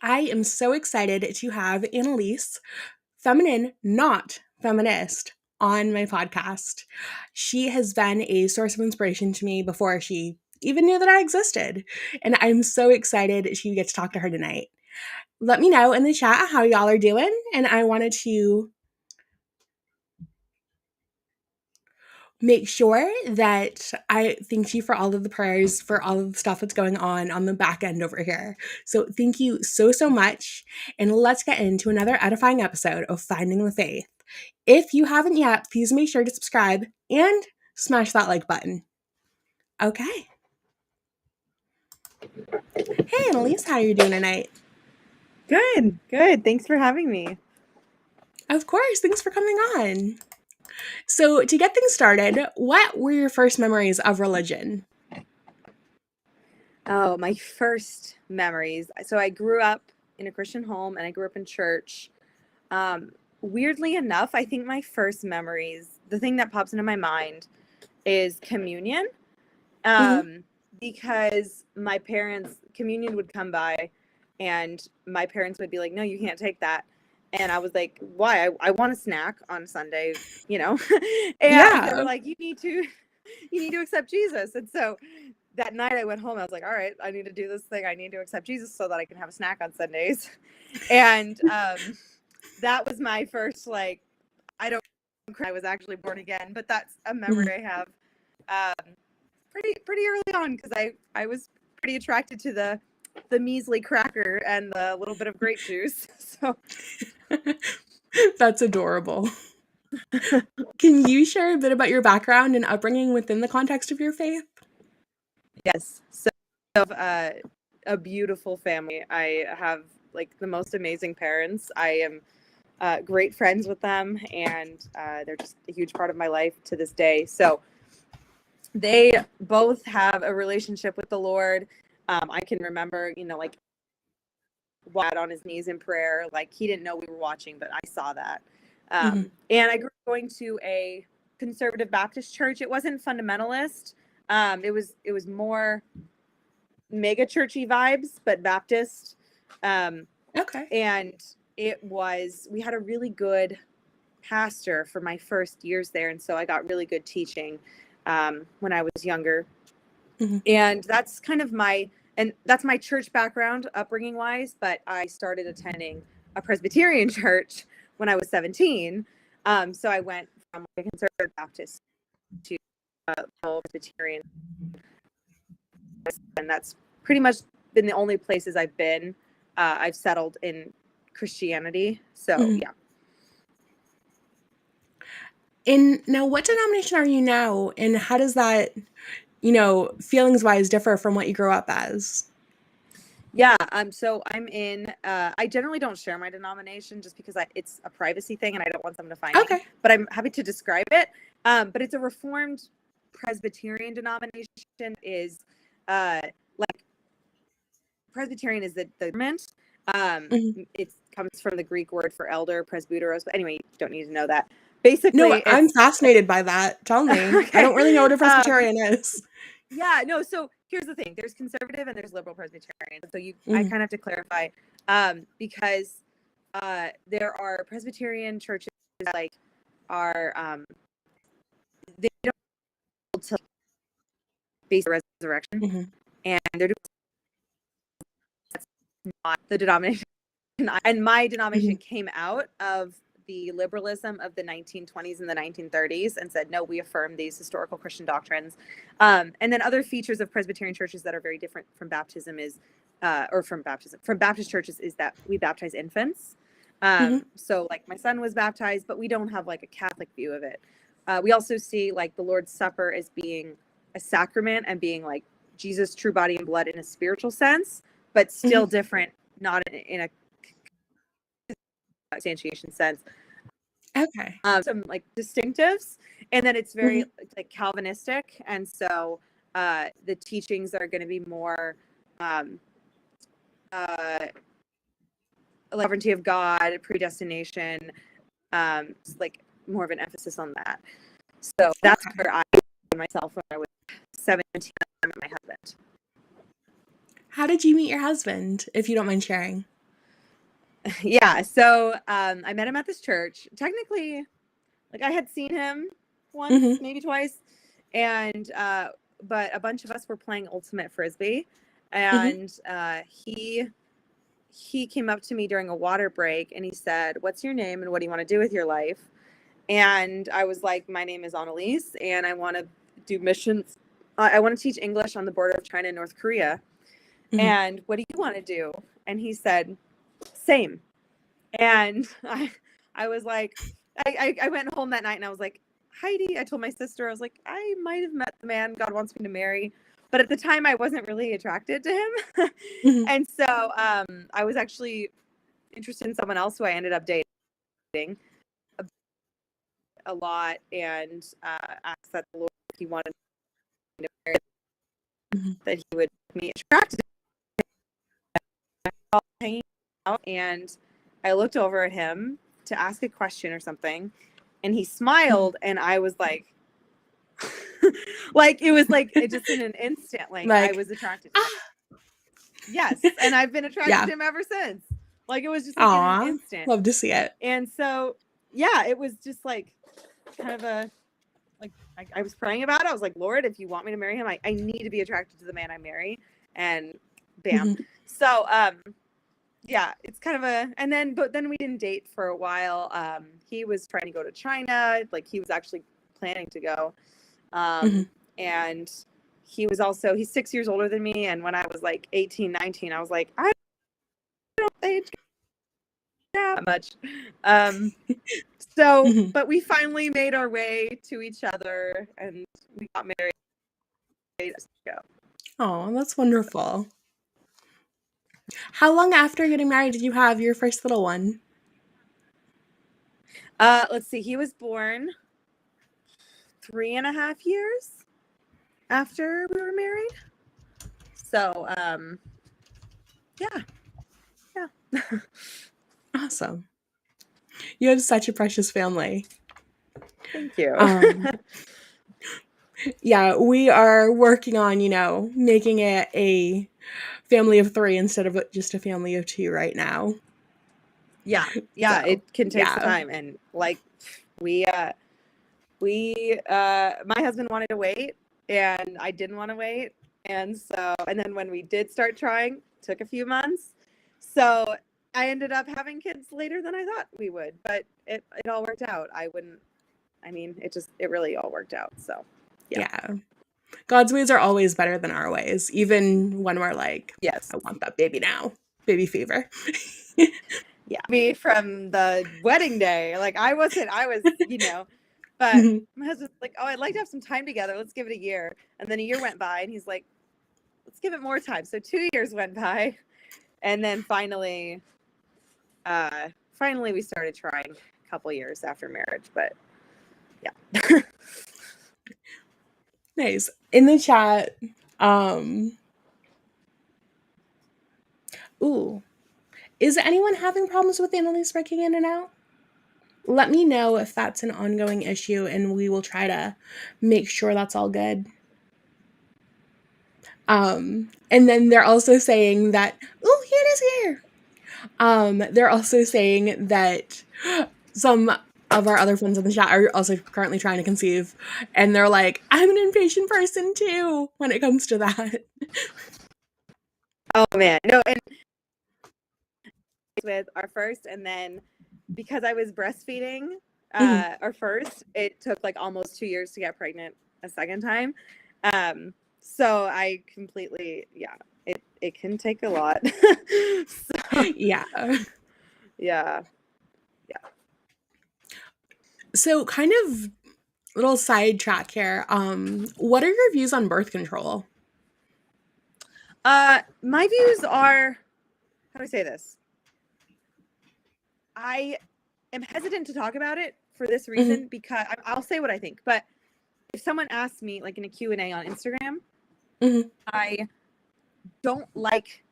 I am so excited to have Anneliese, feminine, not feminist, on my podcast. She has been a source of inspiration to me before she even knew that I existed. And I'm so excited she gets to talk to her tonight. Let me know in the chat how y'all are doing. And I wanted to make sure that I thank you for all of the prayers, for all of the stuff that's going on the back end over here. So thank you so, so much. And let's get into another edifying episode of Finding the Faith. If you haven't yet, please make sure to subscribe and smash that like button. Okay. Hey, Anneliese, how are you doing tonight? Good, good. Thanks for having me. Of course. Thanks for coming on. So, to get things started, what were your first memories of religion? Oh, my first memories. So I grew up in a Christian home and I grew up in church. Weirdly enough, I think my first memories, the thing that pops into my mind is communion. Because my parents, communion would come by and my parents would be like, no, you can't take that. And I was like, why? I want a snack on Sunday, and they were like, you need to accept Jesus. And so that night I went home, I was like, all right, I need to do this thing. I need to accept Jesus so that I can have a snack on Sundays. And that was my first, I was actually born again, but that's a memory I have pretty early on because I was pretty attracted to the measly cracker and the little bit of grape juice. So That's adorable. Can you share a bit about your background and upbringing within the context of your faith? yes, so a beautiful family. I have the most amazing parents. I am great friends with them, and they're just a huge part of my life to this day. So they both have a relationship with the Lord. I can remember, on his knees in prayer, he didn't know we were watching, but I saw that. And I grew up going to a conservative Baptist church. It wasn't fundamentalist. It was more mega churchy vibes, but Baptist. Okay. And we had a really good pastor for my first years there. And so I got really good teaching when I was younger. And that's kind of that's my church background, upbringing wise, but I started attending a Presbyterian church when I was 17. So I went from a conservative Baptist to Presbyterian. And that's pretty much been the only places I've been. I've settled in Christianity. So, yeah. And now, what denomination are you now? And how does that, feelings-wise differ from what you grew up as? Yeah, so I'm in, I generally don't share my denomination just because it's a privacy thing and I don't want someone to find me, but I'm happy to describe it. But it's a Reformed Presbyterian denomination. Is Presbyterian is the government. It comes from the Greek word for elder, presbyteros, but anyway, you don't need to know that. Basically, no, I'm fascinated by that. Tell me. Okay. I don't really know what a Presbyterian is. Yeah, no, so here's the thing. There's conservative and there's liberal Presbyterian. So I kind of have to clarify because there are Presbyterian churches they don't hold to base resurrection, and they're doing that's not the denomination. And my denomination came out of the liberalism of the 1920s and the 1930s and said, no, we affirm these historical Christian doctrines. And then other features of Presbyterian churches that are very different from baptism from Baptist churches is that we baptize infants. So my son was baptized, but we don't have a Catholic view of it. We also see the Lord's Supper as being a sacrament and being Jesus' true body and blood in a spiritual sense, but still different, not in a substantiation sense. Okay. Some distinctives, and then it's very Calvinistic, and so the teachings are going to be more sovereignty of God, predestination, more of an emphasis on that. So that's where I found myself when I was 17. I met my husband. How did you meet your husband, if you don't mind sharing? Yeah. So I met him at this church. Technically, like I had seen him once, Mm-hmm. maybe twice, and but a bunch of us were playing ultimate frisbee, Mm-hmm. and he came up to me during a water break and he said, "What's your name and what do you want to do with your life?" And I was like, "My name is Anneliese, and I want to do missions. I want to teach English on the border of China and North Korea. Mm-hmm. And what do you want to do?" And he said, "Same." And I was like, I went home that night and I was like, "Heidi," I told my sister, I was like, "I might have met the man God wants me to marry." But at the time, I wasn't really attracted to him. Mm-hmm. And so I was actually interested in someone else who I ended up dating a lot and asked that the Lord, if he wanted me to marry, Mm-hmm. that he would make me attracted to him. Hanging out, and I looked over at him to ask a question or something, and he Mm-hmm. smiled, and I was like, like it was like it just in an instant, like I Like, was attracted to him. ah, Yes, and I've been attracted yeah. to him ever since. Like it was just like in an Aw, instant, love to see it. and so yeah, it was just like kind of a like I was praying about it. I was like, "Lord, if you want me to marry him, I need to be attracted to the man I marry." And bam. Mm-hmm. So yeah, it's kind of a but then we didn't date for a while. He was trying to go to China, like he was actually planning to go. Mm-hmm. And he's 6 years older than me, and when I was like 18, 19, I was like, I don't age that much. Um so Mm-hmm. but we finally made our way to each other and we got married years ago. Oh, that's wonderful. How long after getting married did you have your first little one? Let's see, he was born 3.5 years after we were married. So yeah, yeah. Awesome. You have such a precious family. Thank you. Um, yeah, we are working on, making it a family of three instead of just a family of two right now. Yeah, yeah, So, it can take some yeah. time, and like we my husband wanted to wait and I didn't want to wait, and then when we did start trying, took a few months, so I ended up having kids later than I thought we would, but it all worked out. It really all worked out, so yeah. Yeah. God's ways are always better than our ways, even when we're like, Yes. I want that baby now. Baby fever. Yeah, me from the wedding day, like I was but Mhm. my husband's like, "Oh, I'd like to have some time together, let's give it a year." And then a year went by and he's like, "Let's give it more time." So 2 years went by, and then finally we started trying a couple years after marriage, but yeah. Nice. In the chat, um, ooh, is anyone having problems with Annalise breaking in and out? Let me know if that's an ongoing issue and we will try to make sure that's all good. And then they're also saying that, oh, Hannah's here. They're also saying that some of our other friends in the chat are also currently trying to conceive, and they're like, I'm an impatient person too when it comes to that. Oh man, no, and with our first, and then because I was breastfeeding Mhm. our first, it took like almost 2 years to get pregnant a second time. So I completely, yeah, it can take a lot. So, Yeah. yeah, yeah. So, kind of little sidetrack here. What are your views on birth control? My views are, how do I say this? I am hesitant to talk about it for this Mm-hmm. reason, because I'll say what I think, but if someone asks me like in a Q&A on Instagram, Mm-hmm. I don't like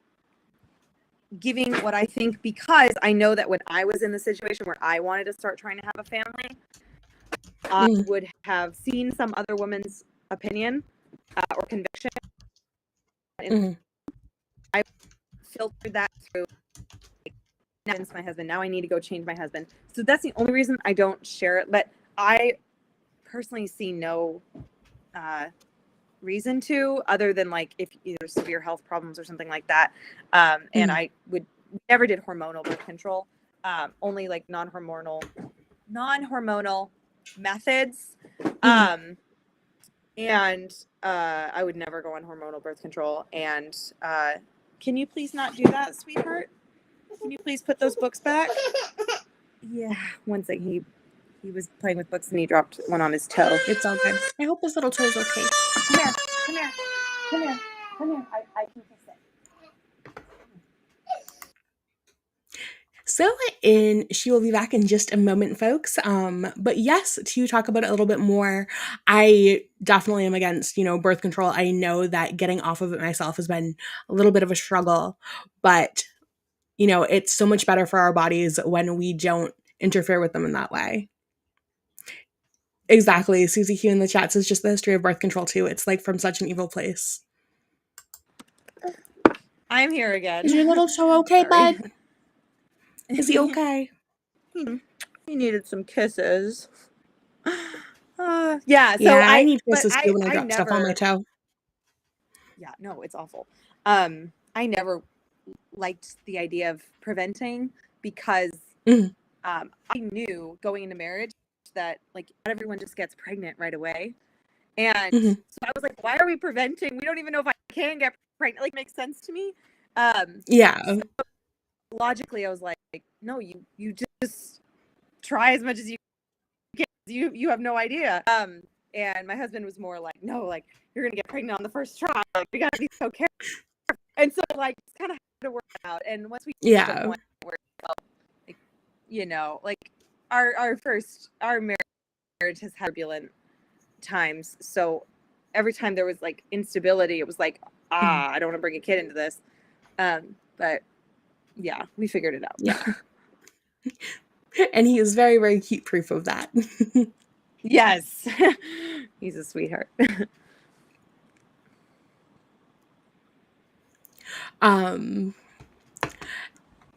giving what I think, because I know that when I was in the situation where I wanted to start trying to have a family, I Mm-hmm. would have seen some other woman's opinion or conviction, and Mm-hmm. I filtered that through my husband. Now I need to go change my husband. So that's the only reason I don't share it. But I personally see no reason to, other than like if either severe health problems or something like that. And I would never did hormonal birth control, only like non-hormonal methods. And I would never go on hormonal birth control. And can you please not do that, sweetheart? Can you please put those books back? Yeah, one second. He was playing with books and he dropped one on his toe. It's all good. I hope his little toe is okay. Come here. Come here. Come here. Come here. I can fix it. So she will be back in just a moment, folks. But yes, to talk about it a little bit more, I definitely am against, birth control. I know that getting off of it myself has been a little bit of a struggle, but it's so much better for our bodies when we don't interfere with them in that way. Exactly. Susie Q in the chat says just the history of birth control too. It's like from such an evil place. I'm here again. Is your little toe okay, bud? Is he okay? He needed some kisses. Yeah. So yeah, I need kisses too when I drop never, stuff on my toe. Yeah, no, it's awful. I never liked the idea of preventing because I knew going into marriage that like not everyone just gets pregnant right away. And so I was like, why are we preventing? We don't even know if I can get pregnant. Like, it makes sense to me. So logically, I was like, no, you just try as much as you can. You have no idea. And my husband was more like, no, like you're gonna get pregnant on the first try. Like, we gotta be so careful. And so like it's kind of had to work out. And once we reached the point where like our marriage has had turbulent times. So every time there was like instability, it was like, I don't want to bring a kid into this. But yeah, we figured it out. Yeah. And he is very, very cute proof of that. Yes. He's a sweetheart.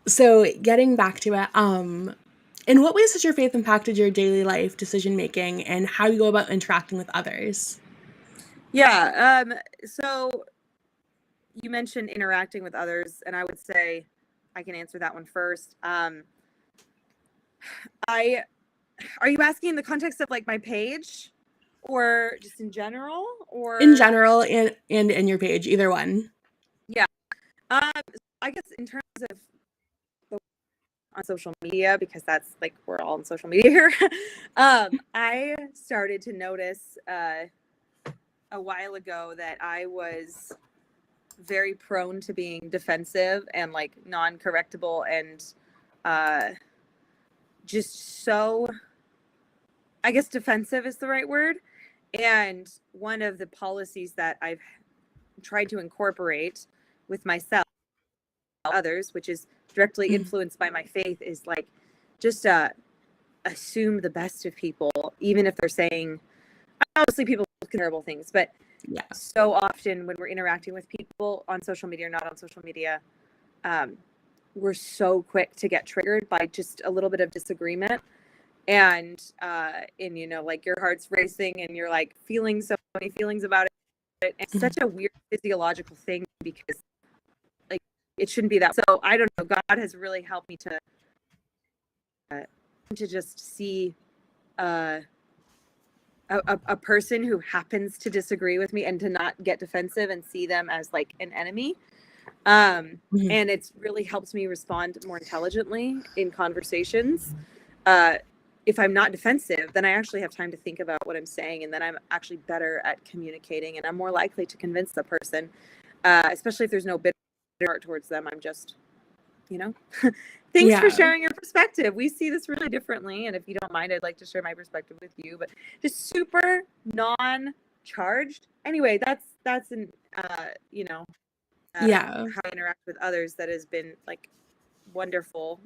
So getting back to it, in what ways has your faith impacted your daily life, decision making, and how you go about interacting with others? Yeah. So you mentioned interacting with others, and I would say I can answer that one first. Are you asking in the context of like my page or just in general, or in general and in your page, either one? Yeah. I guess in terms of on social media, because that's like we're all on social media here. I started to notice a while ago that I was very prone to being defensive and like non-correctable and just so, I guess defensive is the right word. And one of the policies that I've tried to incorporate with myself, others, which is directly influenced by my faith, is like just assume the best of people, even if they're saying, obviously people do terrible things, but so often when we're interacting with people on social media or not on social media, we're so quick to get triggered by just a little bit of disagreement. And like your heart's racing and you're like feeling so many feelings about it. It's such a weird physiological thing because like it shouldn't be that. So I don't know. God has really helped me to just see a person who happens to disagree with me and to not get defensive and see them as like an enemy. And it's really helped me respond more intelligently in conversations. If I'm not defensive, then I actually have time to think about what I'm saying, and then I'm actually better at communicating, and I'm more likely to convince the person, especially if there's no bitter heart towards them. I'm just, thanks for sharing your perspective. We see this really differently, and if you don't mind, I'd like to share my perspective with you, but just super non-charged. Anyway, that's an, how I interact with others that has been like wonderful.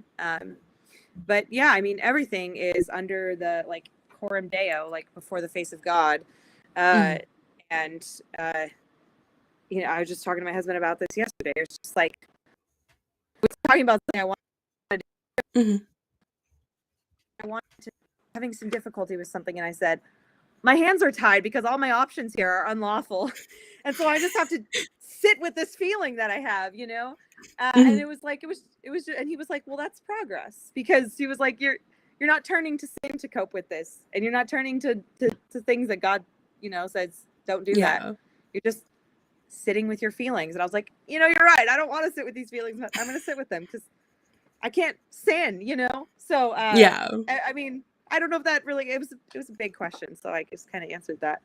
But yeah, I mean, everything is under the like coram Deo, like before the face of God. And I was just talking to my husband about this yesterday. It's just like, I was talking about something I wanted to Mhm. I wanted to having some difficulty with something, and I said, my hands are tied because all my options here are unlawful. And so I just have to sit with this feeling that I have, you know? And Mhm. it was like, and he was like, well, that's progress, because he was like, you're not turning to sin to cope with this. And you're not turning to things that God, you know, says, don't do that. Yeah. You're just sitting with your feelings. And I was like, you know, you're right. I don't want to sit with these feelings, but I'm going to sit with them because I can't sin, you know? So, Yeah. I mean, I don't know if that really, it was a big question. So I just kind of answered that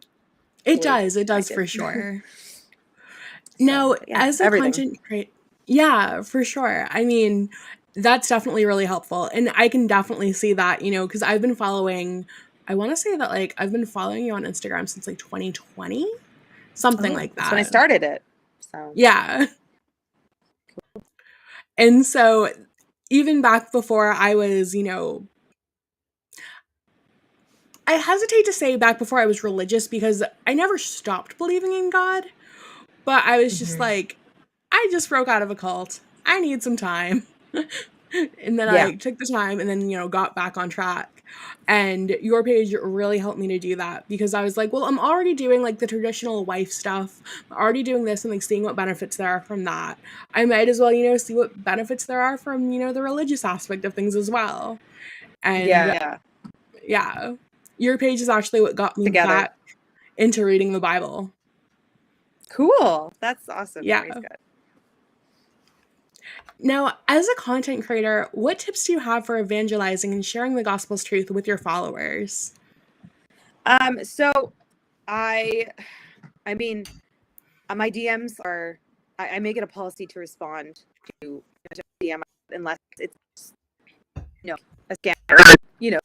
the It way does. It I does for did. sure. So, Now, but yeah, as a everything. content creator, yeah, for sure. I mean, that's definitely really helpful. And I can definitely see that, because I've been following, I want to say that like I've been following you on Instagram since like 2020, something Oh, like that's when I that. started it. So, Yeah. And so even back before I was, I hesitate to say back before I was religious because I never stopped believing in God, but I was just like, I just broke out of a cult. I need some time. And then yeah, I took the time and then, got back on track. And your page really helped me to do that because I was like, well, I'm already doing like the traditional wife stuff. I'm already doing this and like seeing what benefits there are from that. I might as well, see what benefits there are from, the religious aspect of things as well. And yeah, yeah, your page is actually what got me together. back into reading the Bible. Cool. That's awesome. Yeah. Praise God. Now, as a content creator, what tips do you have for evangelizing and sharing the gospel's truth with your followers? So I, I mean, my DMs are, I make it a policy to respond to DM unless it's, a scammer,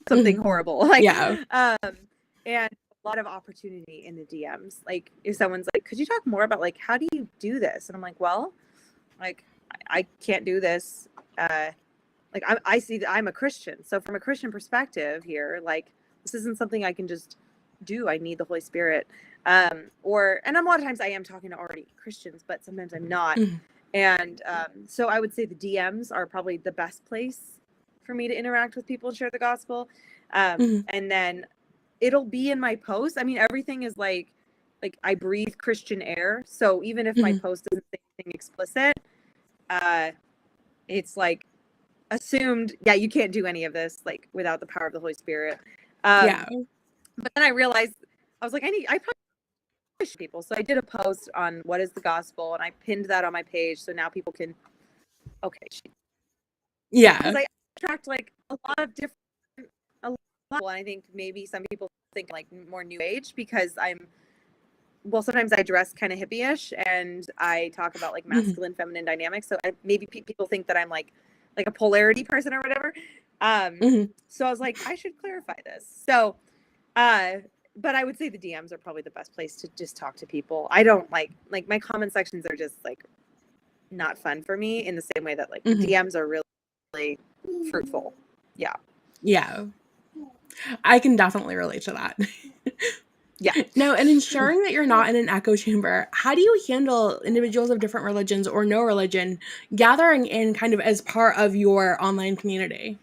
something Mhm. horrible. Like, Yeah. and a lot of opportunity in the DMs. Like, if someone's like, could you talk more about like, how do you do this? And I'm like, well, like, I can't do this. Like I see that I'm a Christian. So from a Christian perspective here, like this isn't something I can just do. I need the Holy Spirit. And a lot of times I am talking to already Christians, but sometimes I'm not. Mhm. And so I would say the DMs are probably the best place for me to interact with people and share the gospel. Mhm. And then it'll be in my post. I mean, everything is like I breathe Christian air. So even if my Mhm. post doesn't say anything explicit, uh, it's like assumed, yeah, you can't do any of this like without the power of the Holy Spirit. Yeah. But then I realized I was like, I probably should people. So I did a post on what is the gospel, and I pinned that on my page, so now people can okay, because Yeah. I attract like a lot of different, a lot. And I think maybe some people think like more new age because I'm well, sometimes I dress kind of hippie-ish and I talk about like Mhm. masculine, feminine dynamics. So maybe people think that I'm like a polarity person or whatever. Mhm. So I was like, I should clarify this. So, uh, but I would say the DMs are probably the best place to just talk to people. I don't like my comment sections are just like not fun for me in the same way that like Mhm. DMs are really, really fruitful. Yeah. Yeah. I can definitely relate to that. Yeah. Now, in ensuring that you're not in an echo chamber, how do you handle individuals of different religions or no religion gathering in kind of as part of your online community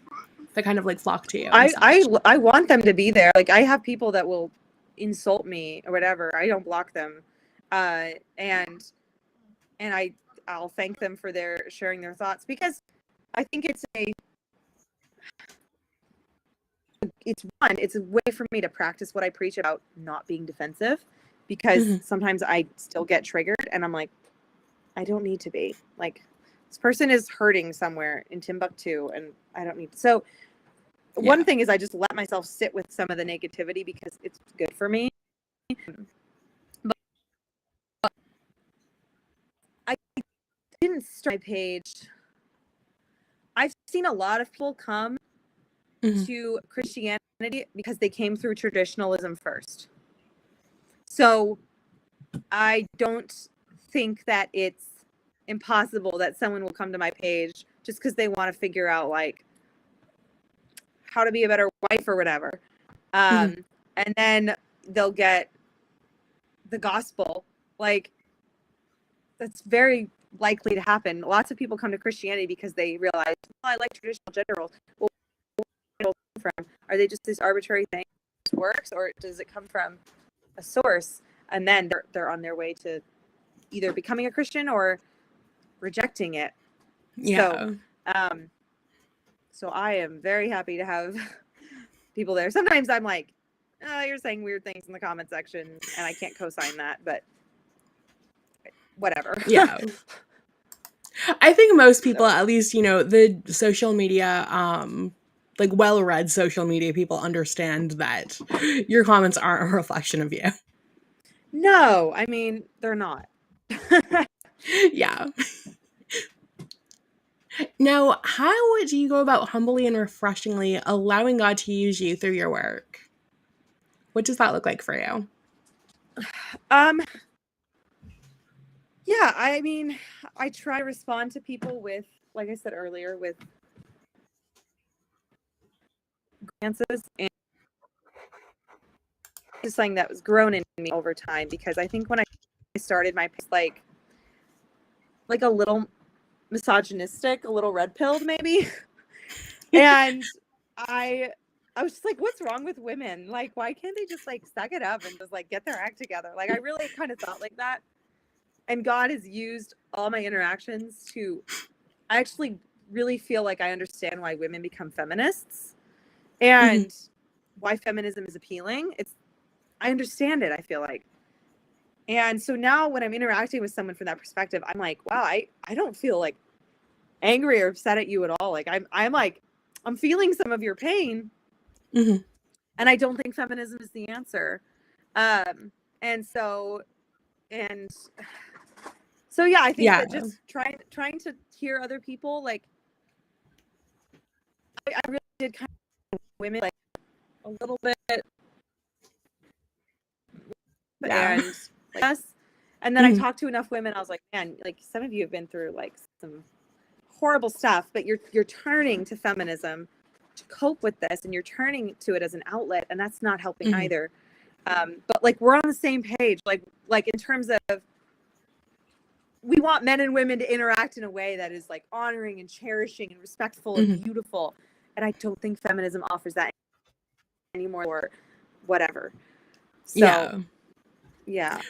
that kind of like flock to you and such? I want them to be there. Like I have people that will insult me or whatever. I don't block them. Uh, and I'll thank them for their sharing their thoughts because I think it's a way for me to practice what I preach about not being defensive because Mhm. sometimes I still get triggered and I'm like, I don't need to be. Like this person is hurting somewhere in Timbuktu and I don't need to. So one Yeah. thing is I just let myself sit with some of the negativity because it's good for me. But I didn't start my page. I've seen a lot of people come Mhm. to Christianity because they came through traditionalism first. So I don't think that it's impossible that someone will come to my page just because they want to figure out like how to be a better wife or whatever. Mhm. And then they'll get the gospel. Like that's very likely to happen. Lots of people come to Christianity because they realize, I like traditional gender roles. Well, where does it come from? Are they just this arbitrary thing that works, or does it come from a source? And then they're on their way to either becoming a Christian or rejecting it. Yeah. So I am very happy to have people there. Sometimes I'm like, oh, you're saying weird things in the comment section, and I can't co-sign that, but whatever. Yeah. I think most people, at least, the social media, like well-read social media people understand that your comments aren't a reflection of you. No, I mean, they're not. Yeah. Now, how do you go about humbly and refreshingly allowing God to use you through your work? What does that look like for you? Yeah, I mean, I try to respond to people with, like I said earlier, with answers, and just something that was grown in me over time, because I think when I started my like a little misogynistic, a little red pilled maybe. And I was just like, what's wrong with women? Like, why can't they just like suck it up and just like get their act together? Like, I really kind of thought like that. And God has used all my interactions to, I actually really feel like I understand why women become feminists and why feminism is appealing. I understand it, I feel like. And so now when I'm interacting with someone from that perspective, I'm like, wow, I don't feel like angry or upset at you at all. Like I'm like, I'm feeling some of your pain. Mm-hmm. And I don't think feminism is the answer. And so yeah, I think that just trying to hear other people, like I really did kind of women like a little bit, and like us. And then I talked to enough women, I was like, man, like some of you have been through like some horrible stuff, but you're turning to feminism to cope with this, and you're turning to it as an outlet, and that's not helping either. But like we're on the same page, like in terms of we want men and women to interact in a way that is like honoring and cherishing and respectful and beautiful. And I don't think feminism offers that anymore, or whatever. So yeah.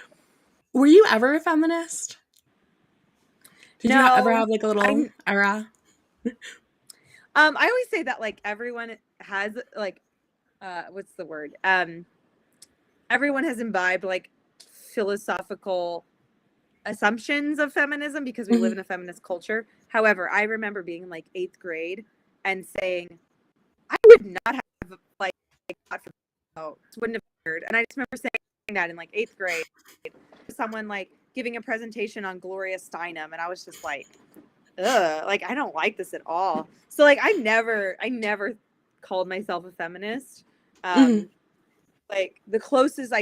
Were you ever a feminist? Did you ever No, have like a little era? I always say that like everyone has like what's the word? Everyone has imbibed like philosophical assumptions of feminism because we live in a feminist culture. However, I remember being in like 8th grade and saying, I would not have like wouldn't have heard. And I just remember saying that in like 8th grade. Someone like giving a presentation on Gloria Steinem, and I was just like, ugh, like I don't like this at all. So like I never called myself a feminist. Like the closest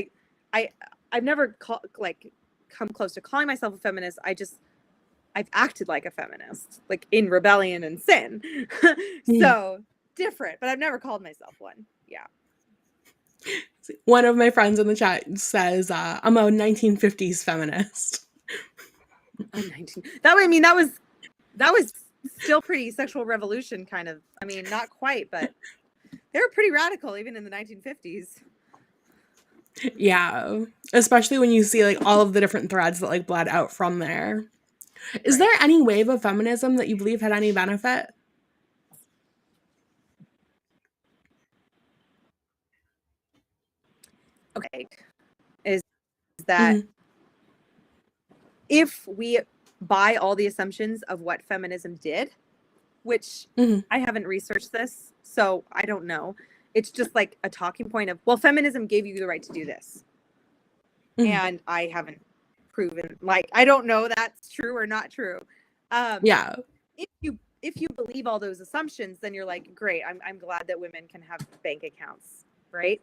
I've never come close to calling myself a feminist. I've acted like a feminist, like in rebellion and sin. So different, but I've never called myself one. Yeah. One of my friends in the chat says, I'm a 1950s feminist. Oh, 19. That way, I mean, that was still pretty sexual revolution kind of. I mean, not quite, but they were pretty radical even in the 1950s. Yeah, especially when you see like all of the different threads that like bled out from there. Is there any wave of feminism that you believe had any benefit? Okay, is that if we buy all the assumptions of what feminism did, which I haven't researched this, so I don't know. It's just like a talking point of, well, feminism gave you the right to do this. And I haven't proven, like, I don't know that's true or not true. Yeah. If you believe all those assumptions, then you're like, great, I'm glad that women can have bank accounts, right?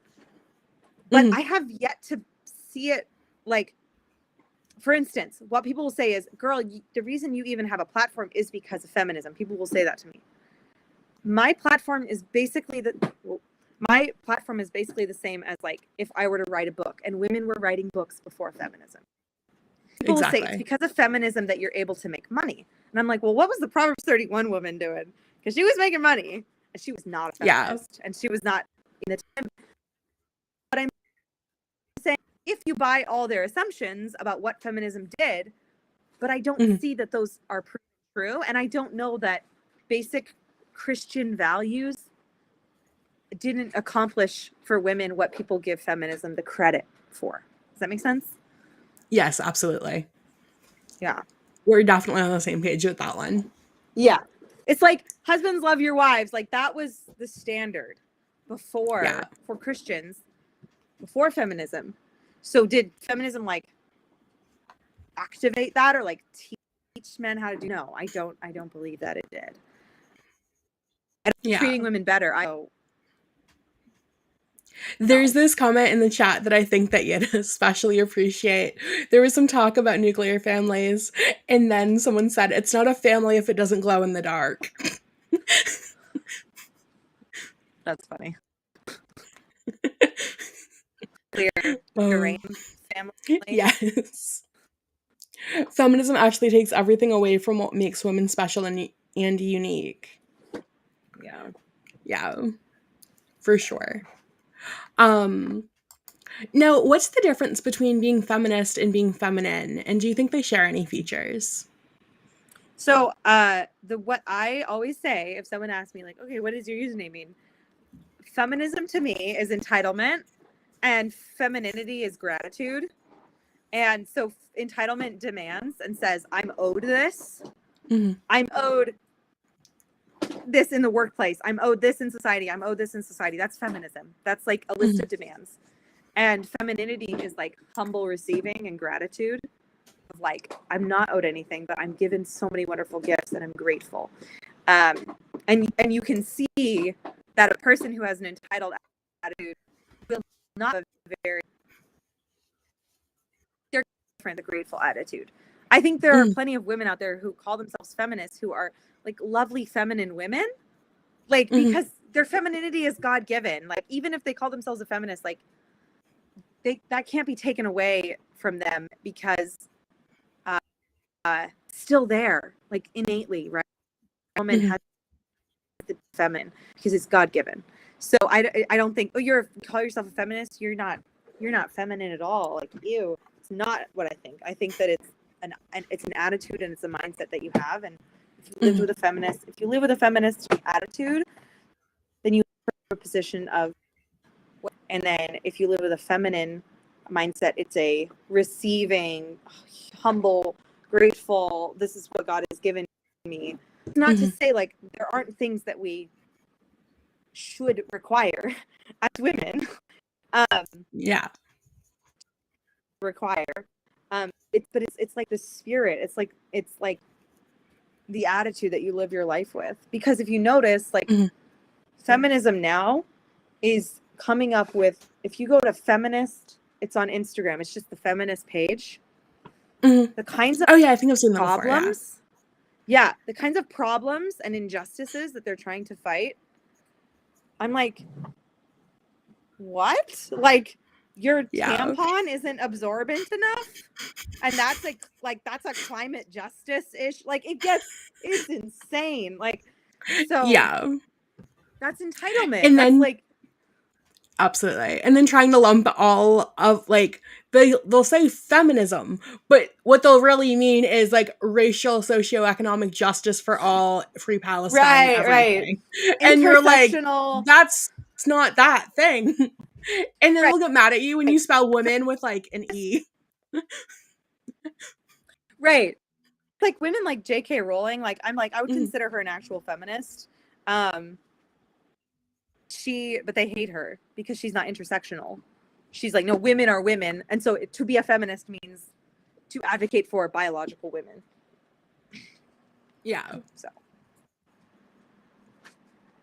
But I have yet to see it, like, for instance, what people will say is, girl, the reason you even have a platform is because of feminism. People will say that to me. My platform is basically the same as like if I were to write a book, and women were writing books before feminism. People will say it's Exactly. because of feminism that you're able to make money. And I'm like, well, what was the Proverbs 31 woman doing? Because she was making money and she was not a feminist and she was not in the time. But I'm saying if you buy all their assumptions about what feminism did, but I don't see that those are true. And I don't know that basic Christian values didn't accomplish for women what people give feminism the credit for. Does that make sense? Yes, absolutely. Yeah. We're definitely on the same page with that one. Yeah. It's like husbands love your wives. Like that was the standard before for Christians, before feminism. So did feminism like activate that or like teach men how to do? No, I don't believe that it did. And treating women better. There's this comment in the chat that I think that you'd especially appreciate. There was some talk about nuclear families, and then someone said, it's not a family if it doesn't glow in the dark. That's funny. Clear family. Yes. Feminism actually takes everything away from what makes women special and unique. Yeah. Yeah. For sure. Now, what's the difference between being feminist and being feminine? And do you think they share any features? So, what I always say if someone asks me, like, okay, what does your username mean? Feminism to me is entitlement, and femininity is gratitude. And so, entitlement demands and says, I'm owed this. Mm-hmm. I'm owed this in the workplace. I'm owed this in society. I'm owed this in society. That's feminism. That's like a list of demands. And femininity is like humble receiving and gratitude. Like, I'm not owed anything, but I'm given so many wonderful gifts and I'm grateful. And you can see that a person who has an entitled attitude will not have a very different, the grateful attitude. I think there are plenty of women out there who call themselves feminists who are like lovely feminine women, like because their femininity is God-given. Like even if they call themselves a feminist, like that can't be taken away from them because still there, like innately, right? Woman has the feminine because it's God-given. So I don't think, you call yourself a feminist, you're not feminine at all. Like, ew. It's not what I think. I think that it's an attitude and it's a mindset that you have. And if you live with a feminist attitude, then you have a position of, and then if you live with a feminine mindset, it's a receiving, humble, grateful, this is what God has given me. It's not to say like there aren't things that we should require as women. Require. It's like the spirit. It's like the attitude that you live your life with. Because if you notice, like feminism now is coming up with, if you go to feminist, it's on Instagram. It's just the feminist page. The kinds of I think I've seen that problems. Before, yeah, the kinds of problems and injustices that they're trying to fight. I'm like, what? Like your tampon isn't absorbent enough? And that's that's a climate justice ish. Like it's insane. Like, so that's entitlement. And that's then, like, absolutely. And then trying to lump all of like they'll say feminism, but what they'll really mean is like racial socioeconomic justice for all, free Palestine, everything. And you're like, that's not that thing. And then they'll get mad at you when you spell women with like an E. Right. Like women like J.K. Rowling, like I'm like, I would consider her an actual feminist. But they hate her because she's not intersectional. She's like, no, women are women. And so to be a feminist means to advocate for biological women. Yeah. So.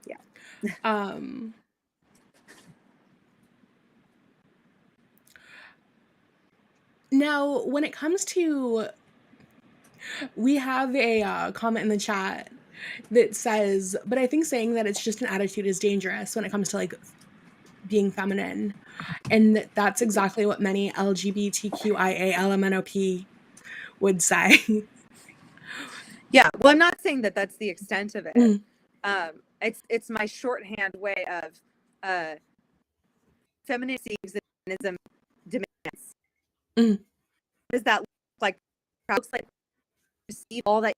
Yeah. Now, when it comes to, we have a comment in the chat that says, but I think saying that it's just an attitude is dangerous when it comes to like being feminine. And that's exactly what many LGBTQIA LMNOP would say. Yeah. Well, I'm not saying that that's the extent of it. Mm, It's my shorthand way of femininity feminism demands. mm, What does that look like? It looks like receive all that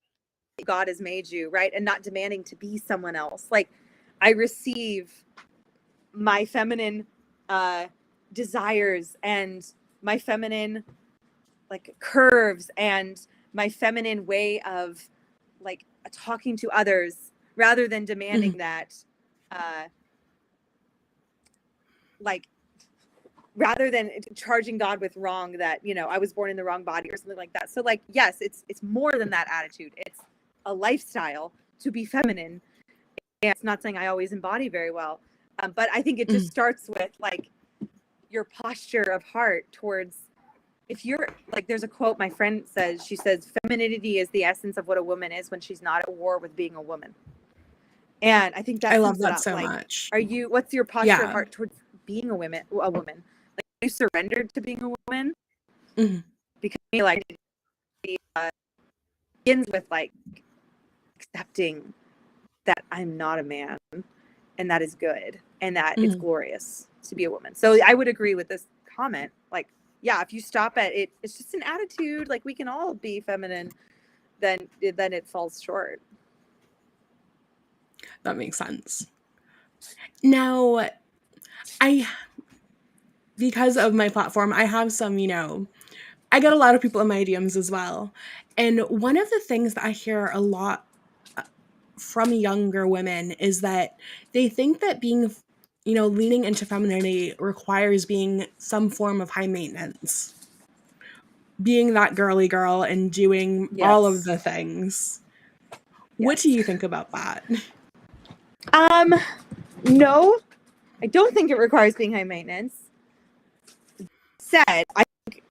God has made you, right? And not demanding to be someone else. Like I receive my feminine desires and my feminine like curves and my feminine way of like talking to others rather than demanding mm, that uh like rather than charging God with wrong that, you know, I was born in the wrong body or something like that. So like, yes, it's more than that attitude. It's a lifestyle to be feminine. And it's not saying I always embody very well. But I think it just mm, starts with like your posture of heart towards if you're like, there's a quote my friend says, she says, femininity is the essence of what a woman is when she's not at war with being a woman. And I think I that love sums it that up. so Like, much. what's your posture of Yeah. heart towards being a woman? Like, you surrendered to being a woman Mm, because like begins with like accepting that I'm not a man and that is good and that it's mm. glorious to be a woman. So I would agree with this comment. Like, yeah, if you stop at it, it's just an attitude. Like we can all be feminine. Then it falls short. That makes sense. Now, I, because of my platform, I have some, I get a lot of people in my DMs as well. And one of the things that I hear a lot uh, from younger women is that they think that being, leaning into femininity requires being some form of high maintenance, being that girly girl and doing all of Yes. the things. What do Yes. you think about that? Um, no, I don't think it requires being high maintenance. Said, I think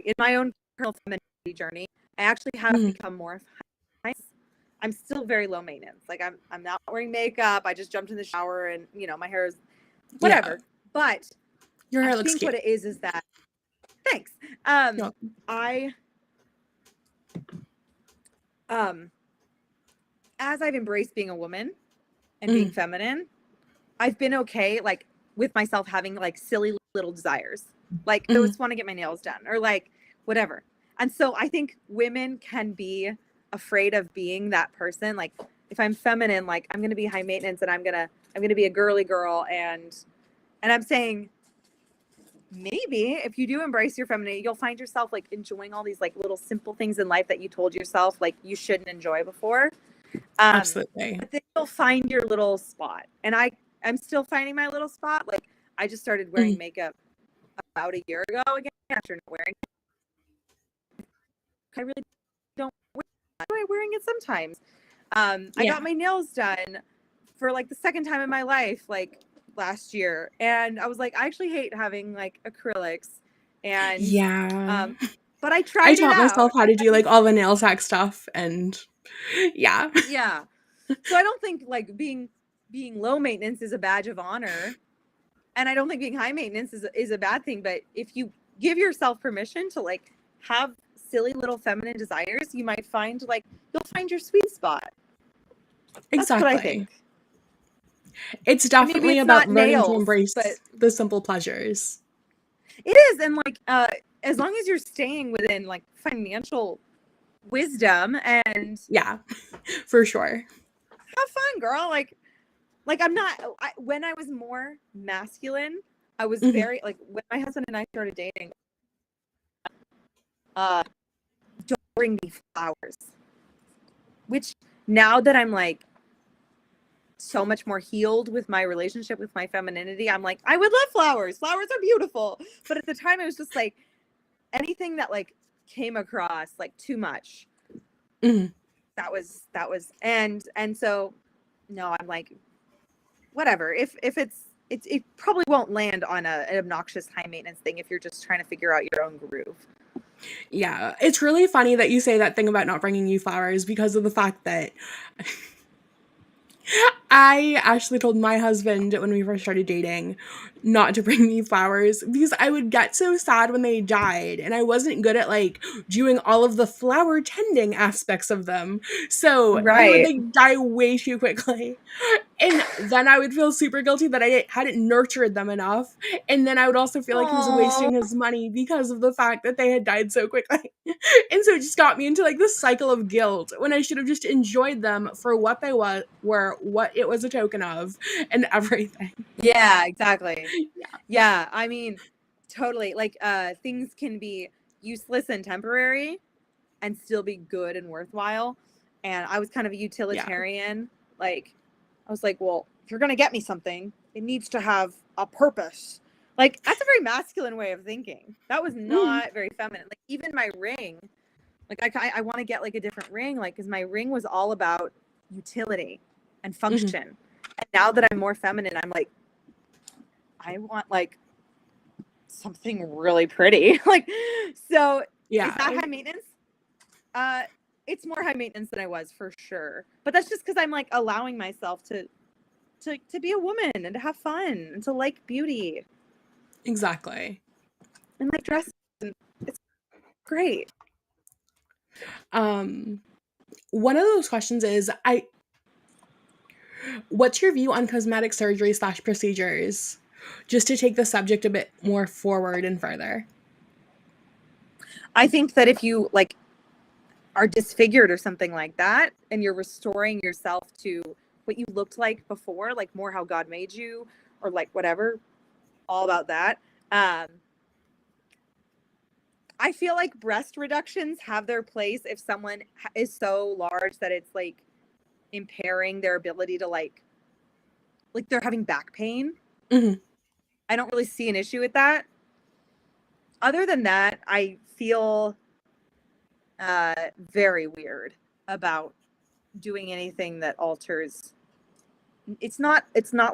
in my own personal femininity journey, I actually have Mm, become more high. I'm still very low maintenance. Like I'm not wearing makeup. I just jumped in the shower and you know my hair is yeah, whatever. But your I hair looks think what cute. it is that thanks. Yeah. I um as I've embraced being a woman and being Mm, feminine, I've been okay like with myself having like silly little desires. Like I mm, just want to get my nails done or like whatever. And so I think women can be afraid of being that person. Like if I'm feminine, like I'm gonna be high maintenance and I'm gonna be a girly girl and I'm saying maybe if you do embrace your femininity, you'll find yourself like enjoying all these like little simple things in life that you told yourself like you shouldn't enjoy before. absolutely. But then you'll find your little spot. And I'm still finding my little spot. Like I just started wearing Mm, makeup about a year ago again after not wearing it. I really don't enjoy wearing it sometimes. I yeah. got my nails done for like the second time in my life, like last year. And I was like, I actually hate having like acrylics. And Yeah. um, but I I tried it taught myself out. how to do And like all the nail tech stuff and yeah. yeah. So I don't think like being low maintenance is a badge of honor. And I don't think being high maintenance is a bad thing. But if you give yourself permission to like have silly little feminine desires, you might find like you'll find your sweet spot. That's what I Exactly. think. It's And maybe definitely it's about not learning to nails, but embrace the simple pleasures. it is. And like as long as you're staying within like financial wisdom and Yeah, for sure. have fun, girl. Like I'm not when I was more masculine, I was Mhm. very like when my husband and I started dating, uh don't bring me flowers. Which now that I'm like so much more healed with my relationship with my femininity, I'm like, I would love flowers. Flowers are beautiful. But at the time it was just like anything that like came across like too much. Mhm. That was and so no, I'm like, whatever. If it probably won't land on an obnoxious high maintenance thing if you're just trying to figure out your own groove. Yeah, it's really funny that you say that thing about not bringing you flowers because of the fact that I actually told my husband when we first started dating not to bring me flowers because I would get so sad when they died and I wasn't good at like doing all of the flower tending aspects of them. So they would Right. like die way too quickly. And then I would feel super guilty that I hadn't nurtured them enough. And then I would also feel like he was Oh, wasting his money because of the fact that they had died so quickly. And so it just got me into like this cycle of guilt when I should have just enjoyed them for what they were, what it was a token of, and everything. yeah, exactly. Yeah. Yeah, I mean, totally. Like, things can be useless and temporary and still be good and worthwhile. And I was kind of a Yeah. utilitarian. Like, I was like, well, if you're gonna get me something, it needs to have a purpose. Like, that's a very masculine way of thinking. That was Mm-hmm. not very feminine. Like, even my ring, like, I want to get like a different ring, like, because my ring was all about utility and Mm-hmm. function. And now that I'm more feminine, I'm like, I want like something really pretty. Like, so is that Yeah. high maintenance? Uh, it's more high maintenance than I was for sure. But that's just because I'm like allowing myself to be a woman and to have fun and to like beauty Exactly. and like dresses. And it's great. Um, one of those questions is what's your view on cosmetic surgery / procedures? Just to take the subject a bit more forward and further. I think that if you like are disfigured or something like that and you're restoring yourself to what you looked like before, like more how God made you or like whatever, all about that. Um, I feel like breast reductions have their place if someone is so large that it's like impairing their ability to like they're having back pain. Mm-hmm. I don't really see an issue with that. Other than that, I feel very weird about doing anything that alters. It's not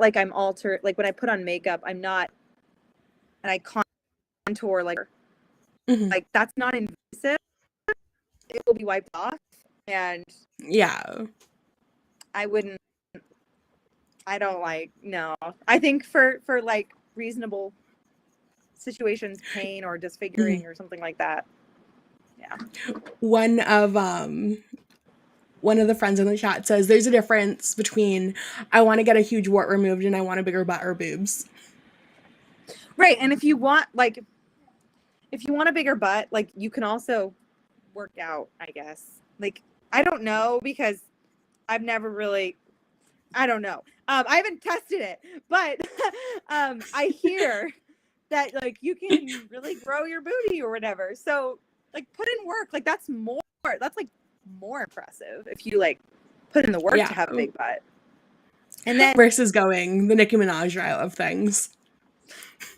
like I'm altered. Like when I put on makeup, I'm not, and I contour Mm-hmm. like that's not invasive. It will be wiped off, and Yeah. I wouldn't. I don't like no. I think for like reasonable situations, pain or Mm-hmm. disfiguring or something like that. Yeah. One of um one of the friends in the chat says there's a difference between I want to get a huge wart removed and I want a bigger butt or boobs. Right. And if you want a bigger butt, like you can also work out, I guess. Like I don't know because I've never really I don't know. I haven't tested it, but I hear that like you can really grow your booty or whatever. So like put in work. Like that's like more impressive if you like put in the work to Yeah. have a big butt. And then Versus going the Nicki Minaj route of things.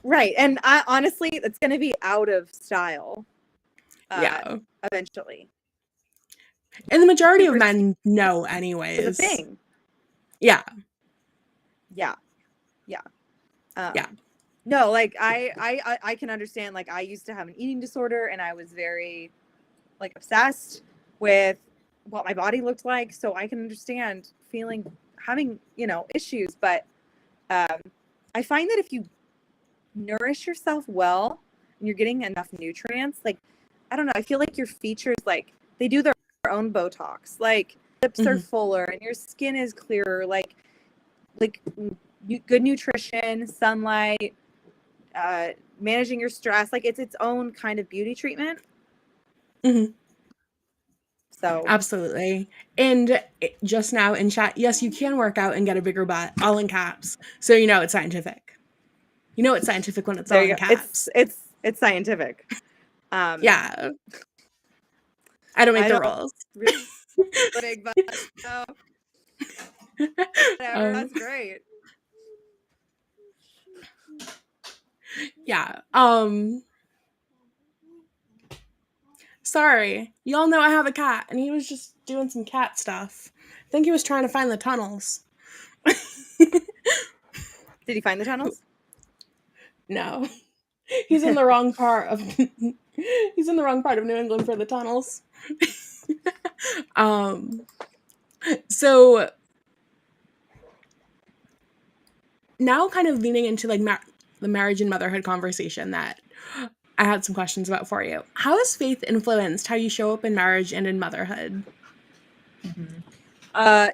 right. And I honestly it's gonna be out of style Yeah. eventually. And the majority of Super men know is a anyways. thing. Yeah. Yeah. Yeah. Yeah. No, like I can understand. Like I used to have an eating disorder, and I was very like obsessed with what my body looked like. So I can understand having issues. But um, I find that if you nourish yourself well and you're getting enough nutrients, like I don't know, I feel like your features like they do their own Botox. Like lips are Mm-hmm. fuller and your skin is clearer. Like good nutrition, sunlight, managing your stress. Like it's its own kind of beauty treatment. Mm-hmm. So Absolutely. And just now in chat, yes, you can work out and get a bigger butt, all in caps. So you know it's scientific. You know it's scientific when it's there all you in go. caps. It's scientific. Yeah. I don't make I the don't rules. really big, but no, whatever. um, That's great. yeah. Sorry. Y'all know I have a cat and he was just doing some cat stuff. I think he was trying to find the tunnels. Did you find the tunnels? No. He's in the wrong part of he's in the wrong part of New England for the tunnels. um so now kind of leaning into like the marriage and motherhood conversation that I had some questions about for you. How has faith influenced how you show up in marriage and in motherhood?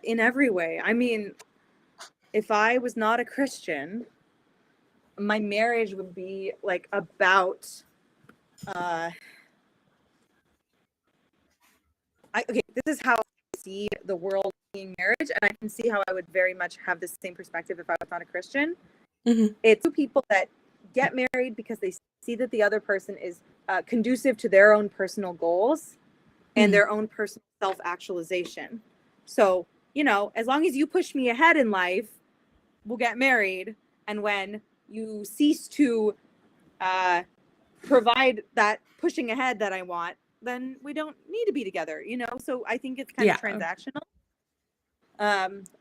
In every way. I mean, if I was not a Christian, my marriage would be like about okay, this is how I see the world being marriage, and I can see how I would very much have the same perspective if I was not a Christian. Mm-hmm. It's two people that get married because they see that the other person is conducive to their own personal goals and their own personal self-actualization. So, you know, as long as you push me ahead in life, we'll get married. And when you cease to provide that pushing ahead that I want, then we don't need to be together, you know? So I think it's kind of Yeah. transactional.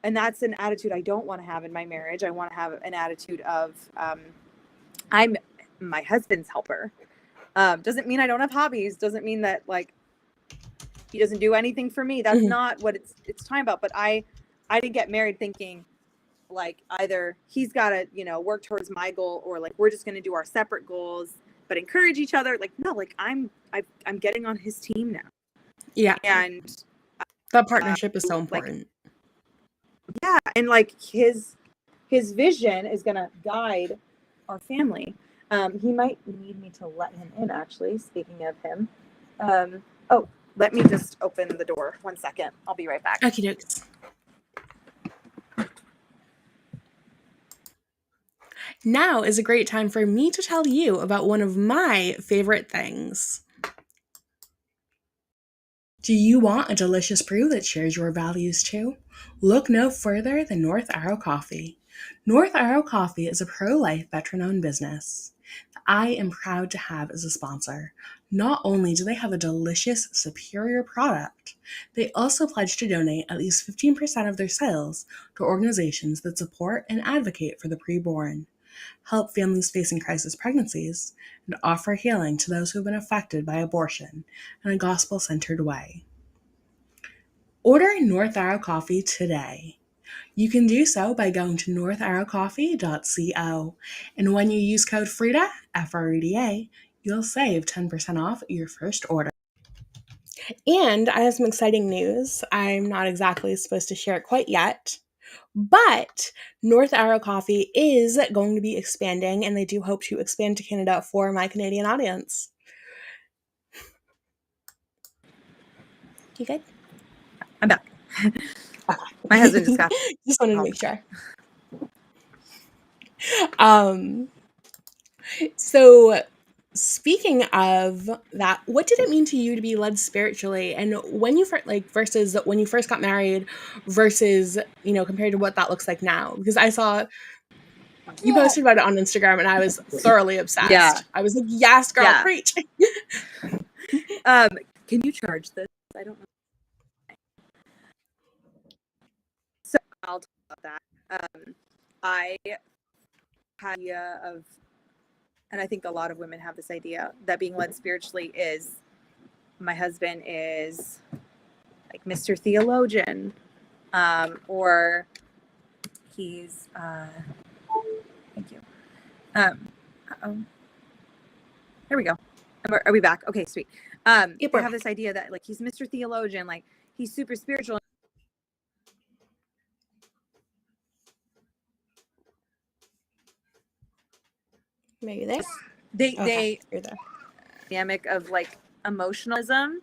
And that's an attitude I don't want to have in my marriage. I want to have an attitude of I'm my husband's helper. Doesn't mean I don't have hobbies. Doesn't mean that like he doesn't do anything for me. That's not what it's talking about. But I didn't get married thinking like either he's got to, you know, work towards my goal, or like we're just going to do our separate goals but encourage each other. Like no, like I'm getting on his team now. Yeah. And that partnership is so important. Like, yeah, and like his vision is going to guide our family. He might need me to let him in, actually, speaking of him. Oh, let me just open the door. 1 second. I'll be right back. Okay, dokes. Now is a great time for me to tell you about one of my favorite things. Do you want a delicious brew that shares your values too? Look no further than North Arrow Coffee. North Arrow Coffee is a pro-life, veteran-owned business that I am proud to have as a sponsor. Not only do they have a delicious, superior product, they also pledge to donate at least 15% of their sales to organizations that support and advocate for the preborn, help families facing crisis pregnancies, and offer healing to those who have been affected by abortion in a gospel-centered way. Order North Arrow Coffee today. You can do so by going to northarrowcoffee.co, and when you use code Freda, F-R-E-D-A, you'll save 10% off your first order. And I have some exciting news. I'm not exactly supposed to share it quite yet, but North Arrow Coffee is going to be expanding, and they do hope to expand to Canada for my Canadian audience. You good? I'm back. My husband just got just wanted to make sure. So speaking of that, what did it mean to you to be led spiritually, and when you first versus when you first got married versus, you know, compared to what that looks like now? Because I saw you posted about it on Instagram and I was thoroughly obsessed. Yeah. I was like, yes, girl, Yeah. preach. Can you charge this? I don't know. So I'll talk about that. I had the idea of, and I think a lot of women have this idea, that being led spiritually is my husband is like Mr. Theologian, or he's thank you. Uh-oh. Here we go. Are we back? Okay, sweet. Yep, they we're have back. this idea that like he's Mr. Theologian, like he's super spiritual. Maybe there. They you're there. dynamic of like emotionalism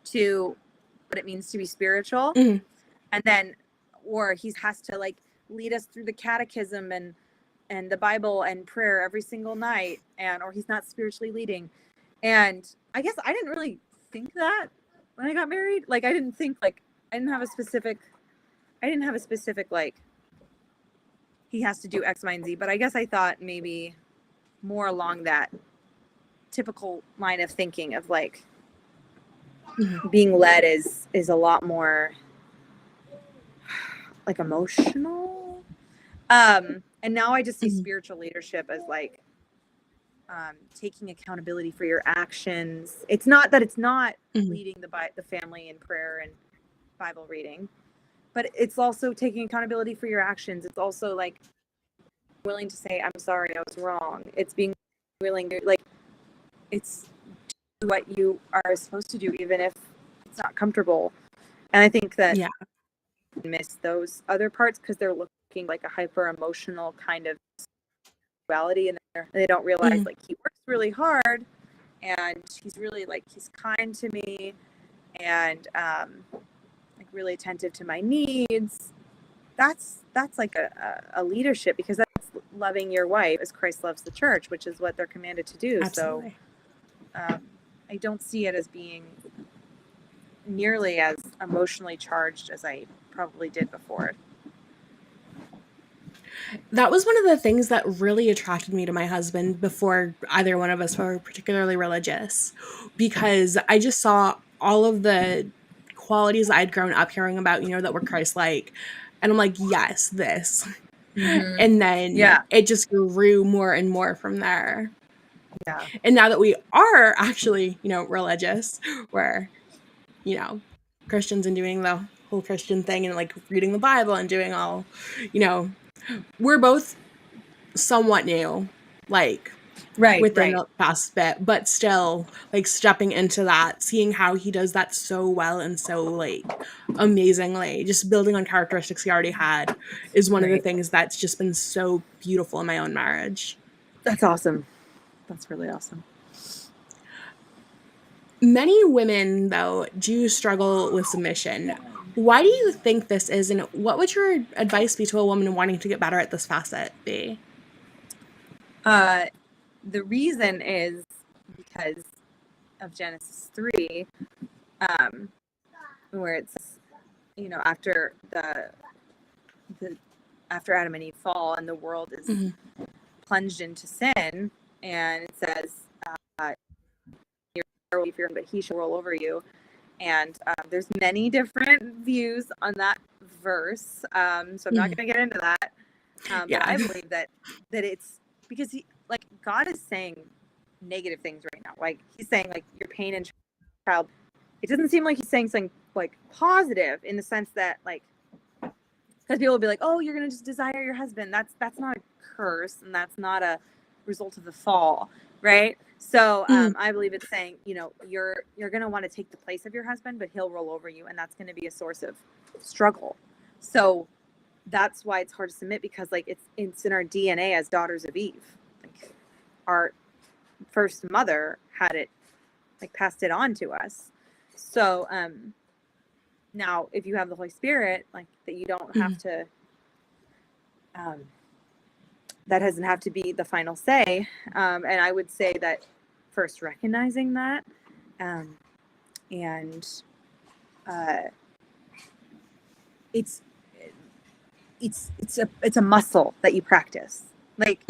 to what it means to be spiritual, Mhm. and then or he has to like lead us through the catechism and the Bible and prayer every single night, and or he's not spiritually leading. And I guess I didn't really think that when I got married. Like I didn't think like I didn't have a specific like he has to do X, Y, and Z. But I guess I thought maybe more along that typical line of thinking of like being led is a lot more like emotional. And now I just see spiritual leadership as like taking accountability for your actions. It's not that it's not leading the family in prayer and Bible reading, but it's also taking accountability for your actions. It's also like willing to say, I'm sorry, I was wrong. It's being willing to, like, it's what you are supposed to do, even if it's not comfortable. And I think that Yeah. miss those other parts because they're looking like a hyper emotional kind of sexuality, and they don't realize like he works really hard and he's really like he's kind to me and like really attentive to my needs. That's like a leadership, because that's loving your wife as Christ loves the church, which is what they're commanded to do. Absolutely. So I don't see it as being nearly as emotionally charged as I probably did before. That was one of the things that really attracted me to my husband before either one of us were particularly religious, because I just saw all of the qualities I'd grown up hearing about, that were Christ-like. And I'm like, yes, this. Mm-hmm. And then Yeah. it just grew more and more from there. Yeah. And now that we are actually, religious, we're, Christians and doing the whole Christian thing and like reading the Bible and doing all, we're both somewhat new, like Right. within the past bit, but still like stepping into that, seeing how he does that so well and so like amazingly, just building on characteristics he already had is one of the Right. things that's just been so beautiful in my own marriage. That's awesome. That's really awesome. Many women, though, do struggle with submission. Why do you think this is, and what would your advice be to a woman wanting to get better at this facet be? The reason is because of Genesis 3, where it's, after the after Adam and Eve fall and the world is plunged into sin, and it says, but he shall roll over you. And there's many different views on that verse, so I'm not going to get into that. But I believe that it's because God is saying negative things right now. Like he's saying like your pain and child. It doesn't seem like he's saying something like positive, in the sense that like, because people will be like, oh, you're gonna just desire your husband. That's not a curse, and that's not a result of the fall, right? So I believe it's saying, you're gonna want to take the place of your husband, but he'll roll over you, and that's going to be a source of struggle. So that's why it's hard to submit, because like it's in our DNA as daughters of Eve. Like our first mother had it, like passed it on to us. So now if you have the Holy Spirit, like that, you don't have to that doesn't have to be the final say. And I would say that first recognizing that, and it's a muscle that you practice. Like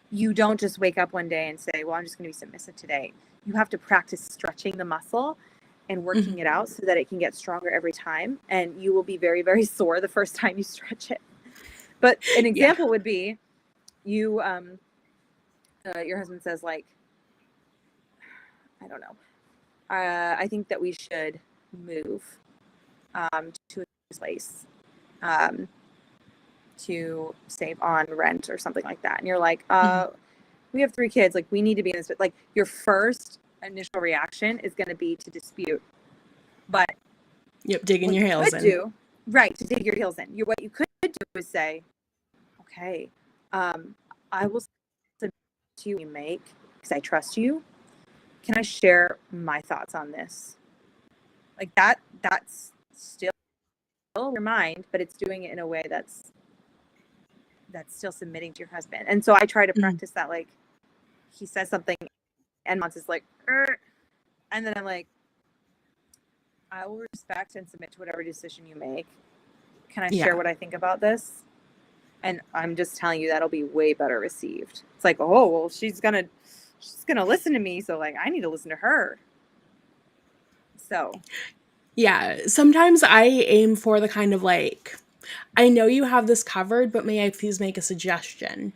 you don't just wake up one day and say, well, I'm just going to be submissive today. You have to practice stretching the muscle and working it out so that it can get stronger every time. And you will be very, very sore the first time you stretch it. But an example would be you, your husband says like, I don't know. I think that we should move to a place to save on rent or something like that. And you're like, we have 3 kids. Like, we need to be in this. Like, your first initial reaction is going to be to dispute. But digging your heels in. Right, to dig your heels in. What you could do is say, okay, I will submit to you make, because I trust you. Can I share my thoughts on this? Like that's still your mind, but it's doing it in a way that's still submitting to your husband. And so I try to practice that. Like he says something and Mons is like, and then I'm like, I will respect and submit to whatever decision you make. Can I share what I think about this? And I'm just telling you, that'll be way better received. It's like, oh, well, she's gonna listen to me, so like I need to listen to her. So yeah, sometimes I aim for the kind of like, I know you have this covered, but may I please make a suggestion?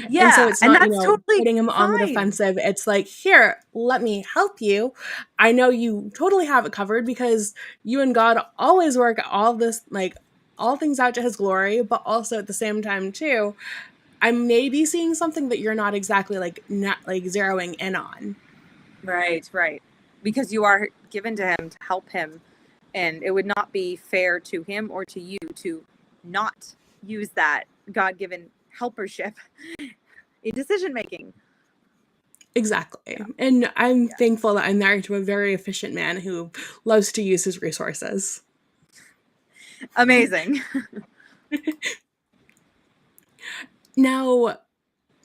Yeah, and so it's not, that's totally putting him on the defensive. It's like, here, let me help you. I know you totally have it covered because you and God always work all this, like all things out to his glory, but also at the same time too, I may be seeing something that you're not exactly like not like zeroing in on. Right. Because you are given to him to help him, and it would not be fair to him or to you to not use that God-given helpership in decision making. Exactly. And I'm Yeah. thankful that I'm married to a very efficient man who loves to use his resources. Amazing. Now,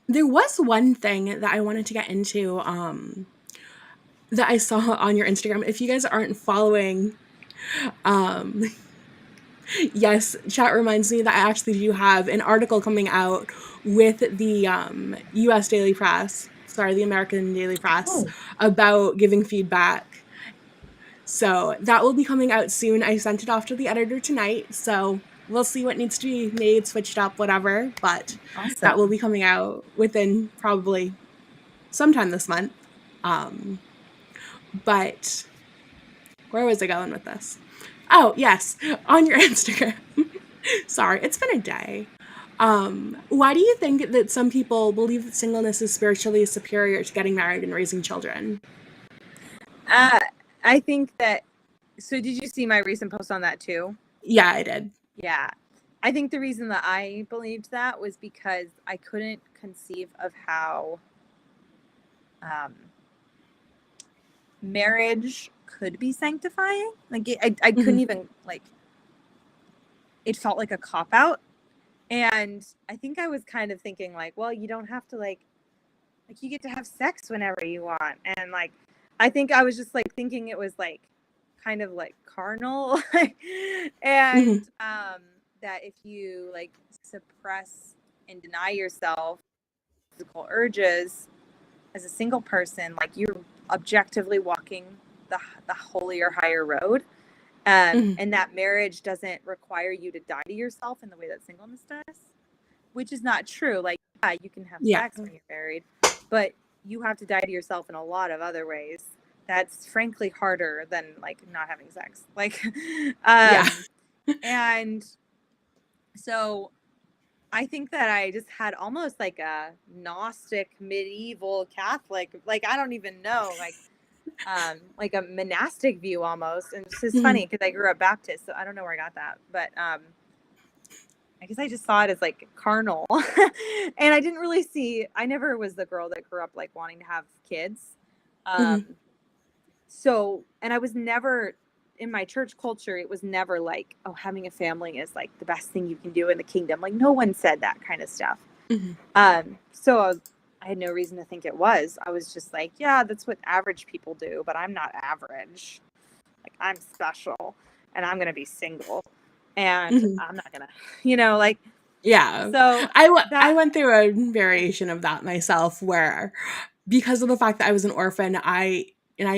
there was one thing that I wanted to get into that I saw on your Instagram. If you guys aren't following, um, yes, chat reminds me that I actually do have an article coming out with the US Daily Press, sorry, the American Daily Press, Oh. about giving feedback. So that will be coming out soon. I sent it off to the editor tonight. So we'll see what needs to be made, switched up, whatever. But that will Awesome. be coming out within probably sometime this month. Um, but where was I going with this? Oh, yes, on your Instagram. Sorry, it's been a day. Why do you think that some people believe that singleness is spiritually superior to getting married and raising children? I think that. So, did you see my recent post on that too? Yeah, I did. Yeah. I think the reason that I believed that was because I couldn't conceive of how um, marriage could be sanctifying. Like, I couldn't Mm-hmm. even, like, it felt like a cop out. And I think I was kind of thinking, like, well, you don't have to, like, you get to have sex whenever you want. And, like, I think I was just, like, thinking it was, like, kind of, like, carnal. And Mm-hmm. that if you, like, suppress and deny yourself physical urges as a single person, like, you're objectively walking the holier, higher road. Mm-hmm. And that marriage doesn't require you to die to yourself in the way that singleness does, which is not true. Like, yeah, you can have Yeah. sex when you're married, but you have to die to yourself in a lot of other ways. That's frankly harder than like not having sex. Like, Yeah. and so I think that I just had almost like a Gnostic medieval Catholic, like I don't even know, like a monastic view almost. And it's just Mm-hmm. funny because I grew up Baptist, so I don't know where I got that, but I guess I just saw it as like carnal. And I didn't really see, I never was the girl that grew up like wanting to have kids. Um, Mm-hmm. so, and I was never in my church culture, it was never like, oh, having a family is like the best thing you can do in the kingdom. Like, no one said that kind of stuff. Mm-hmm. So I had no reason to think it was. I was just like, yeah, that's what average people do, but I'm not average. Like, I'm special and I'm going to be single and Mm-hmm. I'm not going to, you know, like, Yeah. so I that, went through a variation of that myself where because of the fact that I was an orphan, I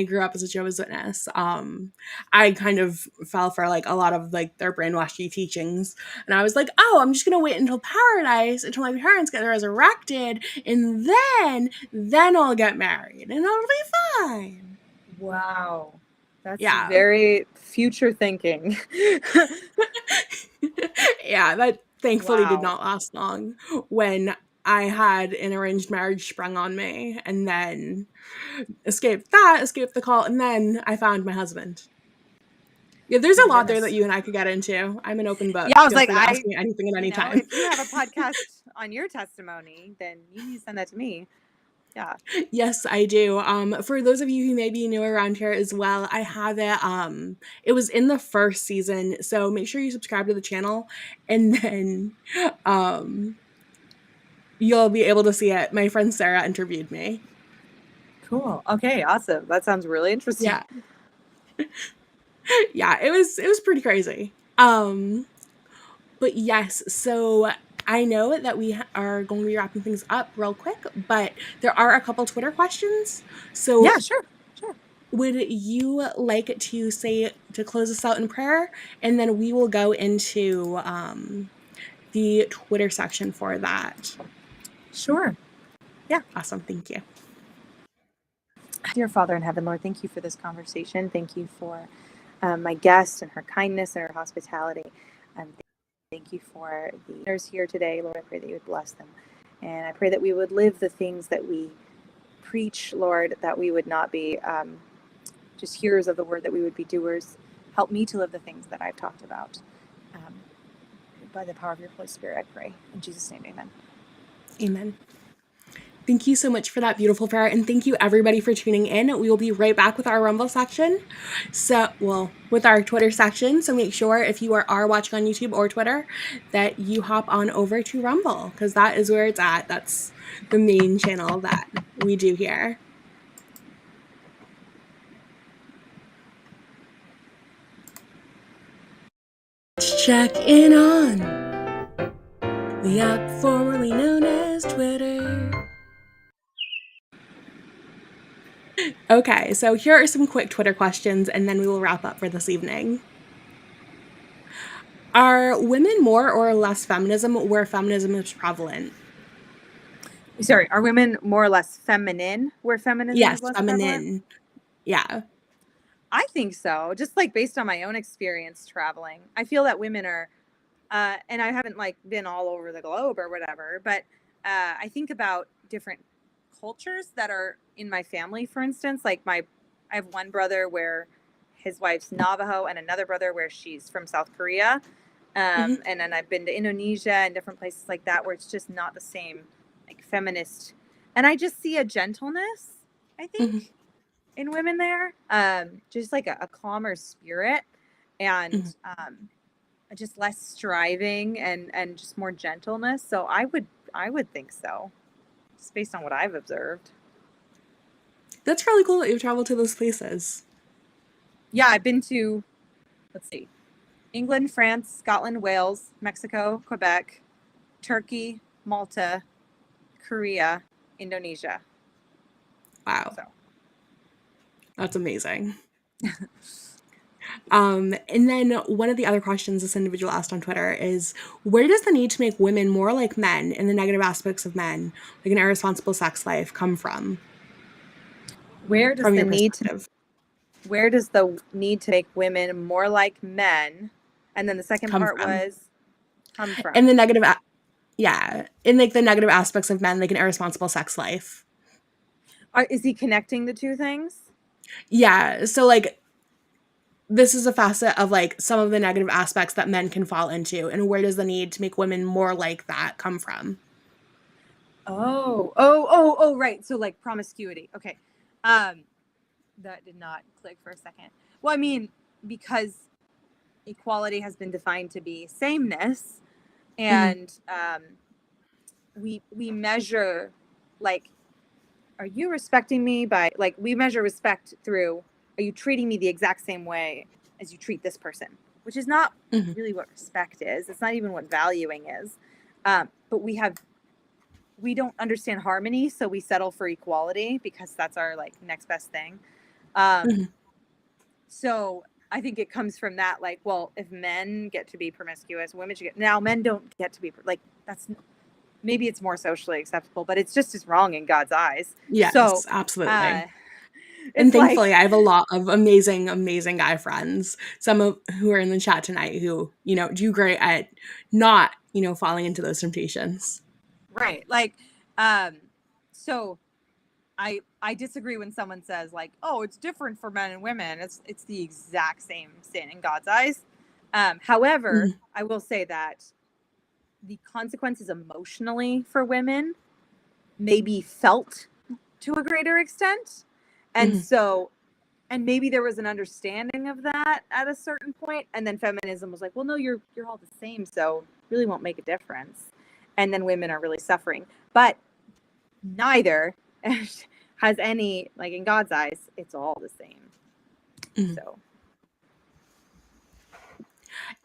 grew up as a Jehovah's Witness. I kind of fell for like a lot of like their brainwashy teachings, and I was like, "Oh, I'm just gonna wait until paradise, until my parents get resurrected, and then I'll get married, and it'll be fine." wow, that's Yeah, very future thinking. yeah, that thankfully did Wow. not last long when I had an arranged marriage sprung on me, and then escaped that, escaped the call, and then I found my husband. Yeah, there's a lot there that Goodness. you and I could get into. I'm an open Yeah, book. I was Feel like, free to ask me anything at any time. if you have a podcast on your testimony, then you need to send that to me. Yeah. Yes, I do. For those of you who may be new around here as well, I have it. It was in the first season, so make sure you subscribe to the channel, and then, um, you'll be able to see it. My friend Sarah interviewed me. Cool. Okay, awesome. That sounds really interesting. Yeah, yeah, it was pretty crazy. But yes, so I know that we are going to be wrapping things up real quick, but there are a couple Twitter questions. Yeah, So sure. Sure. would you like to say to close us out in prayer, and then we will go into the Twitter section for that. Sure. Yeah. Awesome, thank you. Dear Father in heaven, Lord, thank you for this conversation. Thank you for my guest and her kindness and her hospitality. thank you for the listeners here today. Lord, I pray that you would bless them. And I pray that we would live the things that we preach, Lord, that we would not be just hearers of the word, that we would be doers. Help me to live the things that I've talked about. By the power of your Holy Spirit, I pray. In Jesus' name, amen. Amen. Thank you so much for that beautiful prayer. And thank you everybody for tuning in. We will be right back with our Rumble section. With our Twitter section. So make sure if you are watching on YouTube or Twitter that you hop on over to Rumble, because that is where it's at. That's the main channel that we do here. Let's check in on the app formerly known as Twitter. Okay, so here are some quick Twitter questions, and then we will wrap up for this evening. Are women more or less feminism where feminism is prevalent? Sorry, are women more or less feminine where feminism is Yes, less prevalent? feminine. Yeah. I think so. Just like based on my own experience traveling, I feel that women are, and I haven't like been all over the globe or whatever, but I think about different cultures that are in my family. For instance, like I have one brother where his wife's Navajo, and another brother where she's from South Korea. Mm-hmm. And then I've been to Indonesia and different places like that where it's just not the same, like feminist. And I just see a gentleness, I Mm-hmm. think, in women there, just like a calmer spirit, and Mm-hmm. just less striving, and just more gentleness. So I would think so, just based on what I've observed. That's really cool that you've traveled to those places. Yeah, I've been to, let's see, England, France, Scotland, Wales, Mexico, Quebec, Turkey, Malta, Korea, Indonesia. Wow, So that's amazing. And then one of the other questions this individual asked on Twitter is, where does the need to make women more like men and the negative aspects of men, like an irresponsible sex life, come from? where does From the your need to perspective? where does the need to make women more like men, and then the second Come part from? was, come And from? the yeah, in like the negative aspects of men, like an irresponsible sex life. Is he connecting the two things? Yeah, so like this is a facet of like some of the negative aspects that men can fall into, and where does the need to make women more like that come from? Oh, right. So like promiscuity. Okay. Um, that did not click for a second. Well, I mean, because equality has been defined to be sameness, Mm-hmm. and we measure, like, are you respecting me by, like, we measure respect through, are you treating me the exact same way as you treat this person, which is not Mm-hmm. really what respect is. It's not even what valuing is. But we don't understand harmony, so we settle for equality because that's our like next best thing. um Mm-hmm. so I think it comes from that, like, well, if men get to be promiscuous, women should get, now men don't get to be, like, that's, maybe it's more socially acceptable, but it's just as wrong in God's eyes. So Yes, uh absolutely. And it's thankfully, like, I have a lot of amazing, amazing guy friends. Some of who are in the chat tonight who, do great at not, falling into those temptations. right, like, um so I disagree when someone says, like, oh, it's different for men and women. It's the exact same sin in God's eyes. However, Mm-hmm. I will say that the consequences emotionally for women may be felt to a greater extent. And Mm-hmm. so, and maybe there was an understanding of that at a certain point, and then feminism was like, well, no, you're all the same, so really won't make a difference. And then women are really suffering. But neither has any, like, in God's eyes, it's all the same. Mm-hmm. So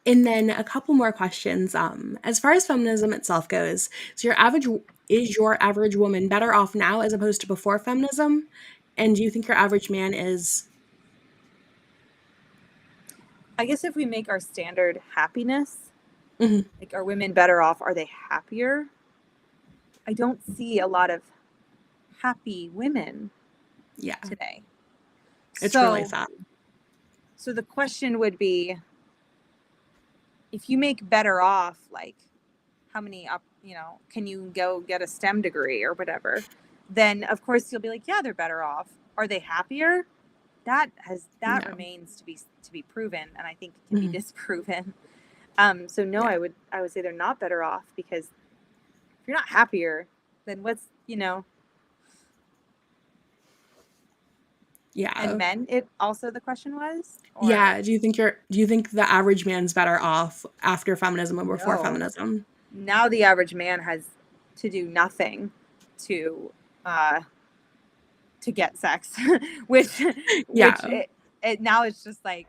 And then a couple more questions. As far as feminism itself goes, is your average woman better off now as opposed to before feminism? And do you think your average man is? I guess if we make our standard happiness, Mhm. like, are women better off? Are they happier? I don't see a lot of happy women Yeah, today. it's really So sad. so the question would be, if you make better off, like how many can you go get a STEM degree or whatever, then of course you'll be like, yeah, they're better off. Are they happier? That No. remains to be proven, and I think it can be Mhm. disproven. So no, Yeah. I would say they're not better off, because if you're not happier, then what's and Yeah. men, it also, the question was, or Yeah. Do you think the average man's better off after feminism or before no. feminism? Now the average man has to do nothing to uh to get sex, which Yeah. now it's just like,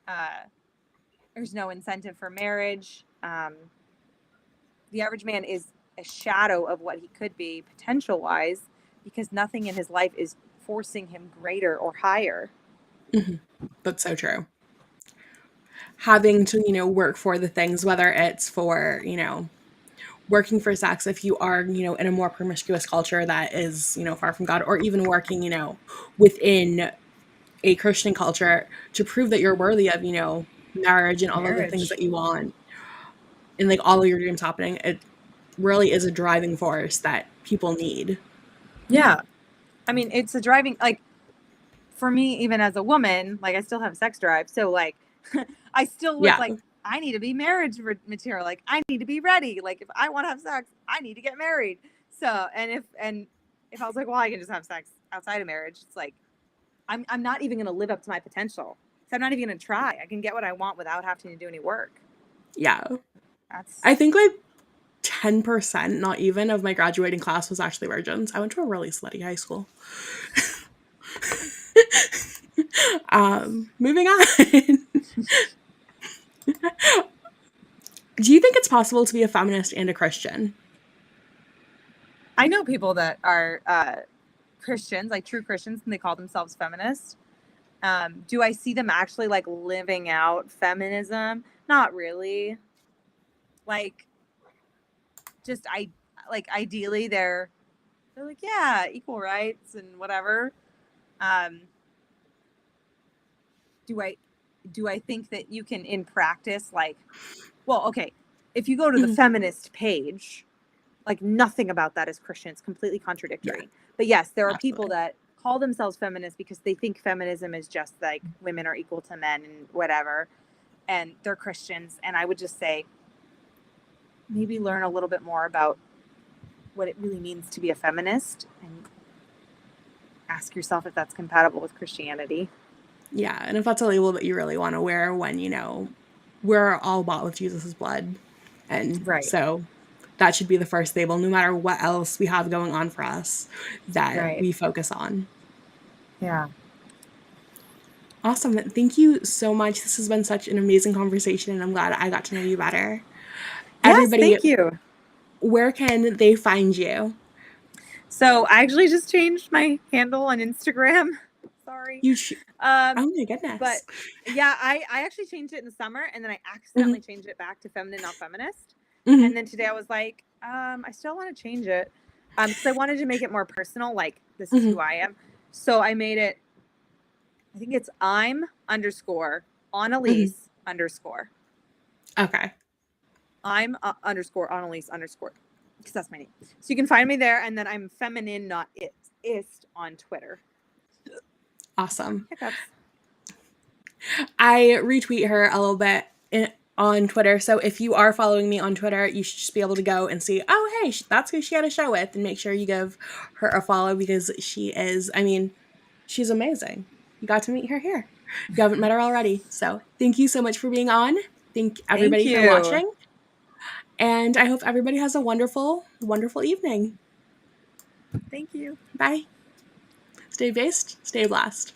uh there's no incentive for marriage. The average man is a shadow of what he could be potential wise, because nothing in his life is forcing him greater or higher. Mhm. That's so true. Having to, work for the things, whether it's for, working for sex if you are, in a more promiscuous culture that is, far from God, or even working, within a Christian culture to prove that you're worthy of, marriage and all of the things Marriage. that you want and like all of your dreams happening. It really is a driving force that people need. Yeah. I mean, it's a driving, like, for me, even as a woman, like, I still have sex drive. So, like, I still would, Yeah. like, I need to be marriage material. Like, I need to be ready. Like, if I want to have sex, I need to get married. So, and if I was like, well, I can just have sex outside of marriage, it's like, I'm not even going to live up to my potential. So I'm not even going to try. I can get what I want without having to do any work. Yeah. That's I think like 10%, not even, of my graduating class was actually virgins. I went to a really slutty high school. Moving on. Do you think it's possible to be a feminist and a Christian? I know people that are Christians, like true Christians, and they call themselves feminists. Do I see them actually like living out feminism? Not really. Like, just I like ideally they're like, yeah, equal rights and whatever. Um, do I do I think that you can in practice, like, well, okay, if you go to the Mhm. feminist page, like nothing about that is Christian. It's completely Yeah, contradictory. But yes, there are people absolutely. that call themselves feminists because they think feminism is just like women are equal to men and whatever, and they're Christians. And I would just say maybe learn a little bit more about what it really means to be a feminist, and ask yourself if that's compatible with Christianity. Yeah, and if that's a label that you really want to wear when, we're all bought with Jesus's blood. And Right. so that should be the first label, no matter what else we have going on for us, that Right. we focus on. Yeah. Awesome. Thank you so much. This has been such an amazing conversation, and I'm glad I got to know you better. Yes, Everybody, thank you. where can they find you? So I actually just changed my handle on Instagram. Sorry. You sh- Um, oh my but goodness. yeah, I actually changed it in the summer, and then I accidentally Hmm. changed it back to feminine, not feminist. And Hmm. then today I was like, I still want to change it. Because I wanted to make it more personal, like this is who Hmm. I am. So I made it, I think it's I'm underscore Hmm. Anneliese underscore. Okay. I'm underscore Anneliese underscore, because that's my name. So you can find me there, and then I'm feminine, not ist on Twitter. Awesome. Hiccups. I retweet her a little bit on Twitter. So if you are following me on Twitter, you should just be able to go and see, oh, hey, that's who she had a show with, and make sure you give her a follow because she is, I mean, she's amazing. You got to meet her here. You haven't met her already. So thank you so much for being on. Thank Thank everybody for you. watching. And I hope everybody has a wonderful, wonderful evening. Thank you. Bye. Stay based, stay blessed.